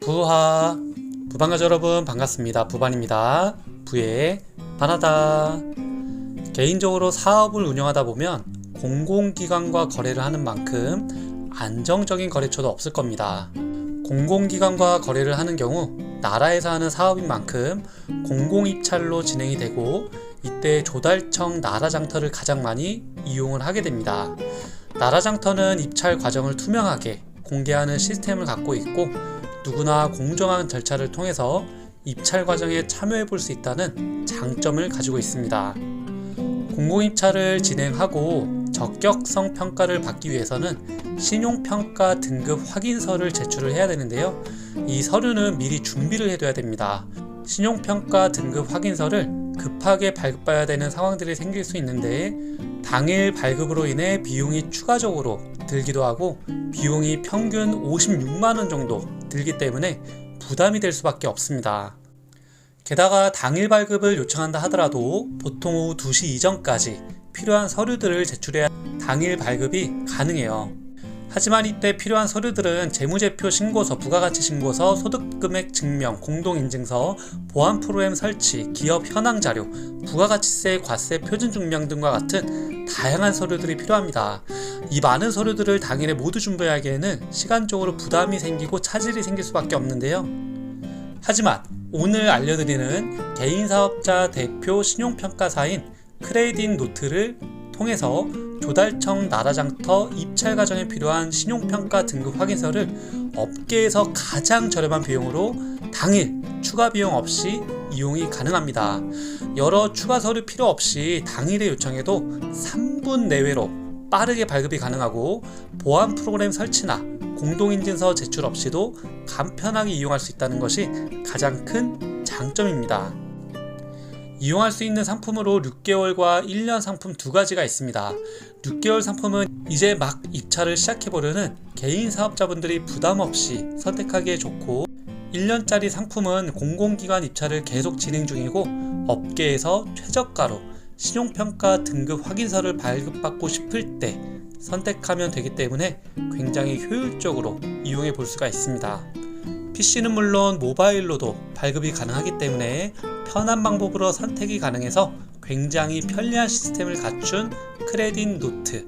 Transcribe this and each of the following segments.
부하 부반가족 여러분 반갑습니다. 부반입니다. 부의 반하다. 개인적으로 사업을 운영하다 보면 공공기관과 거래를 하는 만큼 안정적인 거래처도 없을 겁니다. 공공기관과 거래를 하는 경우 나라에서 하는 사업인 만큼 공공입찰로 진행이 되고, 이때 조달청 나라장터를 가장 많이 이용을 하게 됩니다. 나라장터는 입찰 과정을 투명하게 공개하는 시스템을 갖고 있고, 누구나 공정한 절차를 통해서 입찰 과정에 참여해 볼 수 있다는 장점을 가지고 있습니다. 공공입찰을 진행하고 적격성 평가를 받기 위해서는 신용평가 등급 확인서를 제출을 해야 되는데요. 이 서류는 미리 준비를 해둬야 됩니다. 신용평가 등급 확인서를 급하게 발급해야 되는 상황들이 생길 수 있는데, 당일 발급으로 인해 비용이 추가적으로 들기도 하고 비용이 평균 56만원 정도 들기 때문에 부담이 될 수밖에 없습니다. 게다가 당일 발급을 요청한다 하더라도 보통 오후 2시 이전까지 필요한 서류들을 제출해야 당일 발급이 가능해요. 하지만 이때 필요한 서류들은 재무제표 신고서, 부가가치 신고서, 소득금액 증명, 공동인증서, 보안 프로그램 설치, 기업 현황 자료, 부가가치세, 과세 표준 증명 등과 같은 다양한 서류들이 필요합니다. 이 많은 서류들을 당일에 모두 준비하기에는 시간적으로 부담이 생기고 차질이 생길 수밖에 없는데요. 하지만 오늘 알려드리는 개인사업자 대표 신용평가사인 크레딧노트를 통해서 조달청 나라장터 입찰 과정에 필요한 신용평가 등급 확인서를 업계에서 가장 저렴한 비용으로 당일 추가 비용 없이 이용이 가능합니다. 여러 추가 서류 필요 없이 당일에 요청해도 3분 내외로 빠르게 발급이 가능하고, 보안 프로그램 설치나 공동인증서 제출 없이도 간편하게 이용할 수 있다는 것이 가장 큰 장점입니다. 이용할 수 있는 상품으로 6개월과 1년 상품 두 가지가 있습니다. 6개월 상품은 이제 막 입찰을 시작해보려는 개인 사업자분들이 부담 없이 선택하기에 좋고, 1년짜리 상품은 공공기관 입찰을 계속 진행 중이고 업계에서 최저가로 신용평가 등급 확인서를 발급받고 싶을 때 선택하면 되기 때문에 굉장히 효율적으로 이용해 볼 수가 있습니다. PC는 물론 모바일로도 발급이 가능하기 때문에 편한 방법으로 선택이 가능해서 굉장히 편리한 시스템을 갖춘 크레딧노트.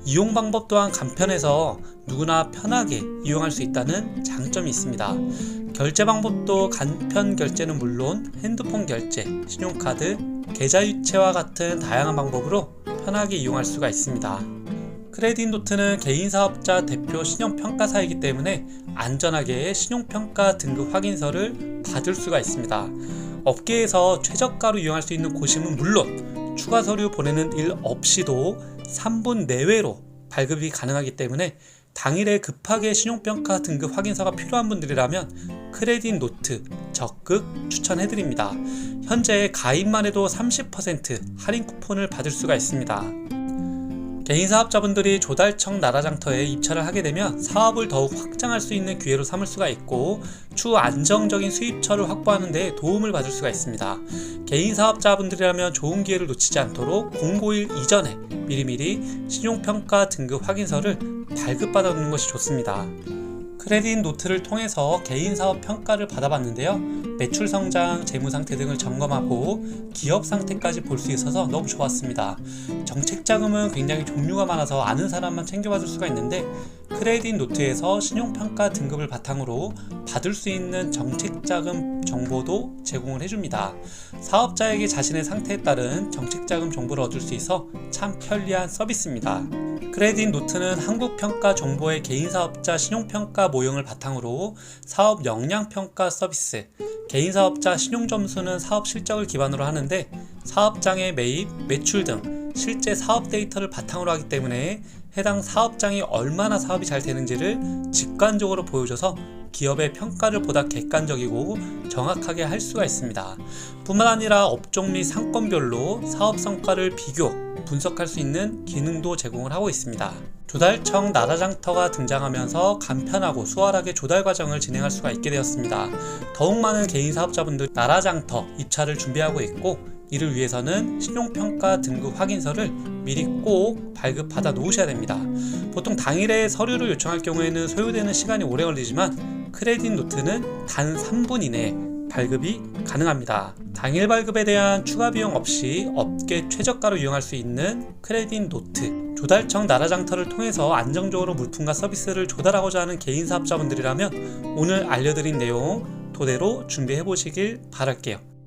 이용 방법 또한 간편해서 누구나 편하게 이용할 수 있다는 장점이 있습니다. 결제 방법도 간편 결제는 물론 핸드폰 결제, 신용카드, 계좌이체와 같은 다양한 방법으로 편하게 이용할 수가 있습니다. 크레딧노트는 개인사업자 대표 신용평가사이기 때문에 안전하게 신용평가 등급 확인서를 받을 수가 있습니다. 업계에서 최저가로 이용할 수 있는 고심은 물론 추가 서류 보내는 일 없이도 3분 내외로 발급이 가능하기 때문에 당일에 급하게 신용평가 등급 확인서가 필요한 분들이라면 크레딧노트 적극 추천해드립니다. 현재 가입만 해도 30% 할인 쿠폰을 받을 수가 있습니다. 개인사업자분들이 조달청 나라장터에 입찰을 하게 되면 사업을 더욱 확장할 수 있는 기회로 삼을 수가 있고, 추후 안정적인 수입처를 확보하는 데 도움을 받을 수가 있습니다. 개인사업자분들이라면 좋은 기회를 놓치지 않도록 공고일 이전에 미리미리 신용평가 등급 확인서를 발급받아 놓는 것이 좋습니다. 크레딧노트를 통해서 개인사업 평가를 받아봤는데요. 매출 성장, 재무 상태 등을 점검하고 기업 상태까지 볼 수 있어서 너무 좋았습니다. 정책 자금은 굉장히 종류가 많아서 아는 사람만 챙겨받을 수가 있는데, 크레딧노트에서 신용평가 등급을 바탕으로 받을 수 있는 정책 자금 정보도 제공을 해줍니다. 사업자에게 자신의 상태에 따른 정책 자금 정보를 얻을 수 있어 참 편리한 서비스입니다. 크레딧노트는 한국평가 정보의 개인사업자 신용평가 모형을 바탕으로 사업 역량평가 서비스, 개인사업자 신용점수는 사업 실적을 기반으로 하는데 사업장의 매입, 매출 등 실제 사업 데이터를 바탕으로 하기 때문에 해당 사업장이 얼마나 사업이 잘 되는지를 직관적으로 보여줘서 기업의 평가를 보다 객관적이고 정확하게 할 수가 있습니다. 뿐만 아니라 업종 및 상권별로 사업 성과를 비교, 분석할 수 있는 기능도 제공을 하고 있습니다. 조달청 나라장터가 등장하면서 간편하고 수월하게 조달 과정을 진행할 수가 있게 되었습니다. 더욱 많은 개인 사업자분들 나라장터 입찰을 준비하고 있고, 이를 위해서는 신용평가 등급 확인서를 미리 꼭 발급받아 놓으셔야 됩니다. 보통 당일에 서류를 요청할 경우에는 소요되는 시간이 오래 걸리지만 크레딧 노트는 단 3분 이내에 발급이 가능합니다. 당일 발급에 대한 추가 비용 없이 업계 최저가로 이용할 수 있는 크레딧 노트. 조달청 나라장터를 통해서 안정적으로 물품과 서비스를 조달하고자 하는 개인 사업자분들이라면 오늘 알려드린 내용 토대로 준비해 보시길 바랄게요.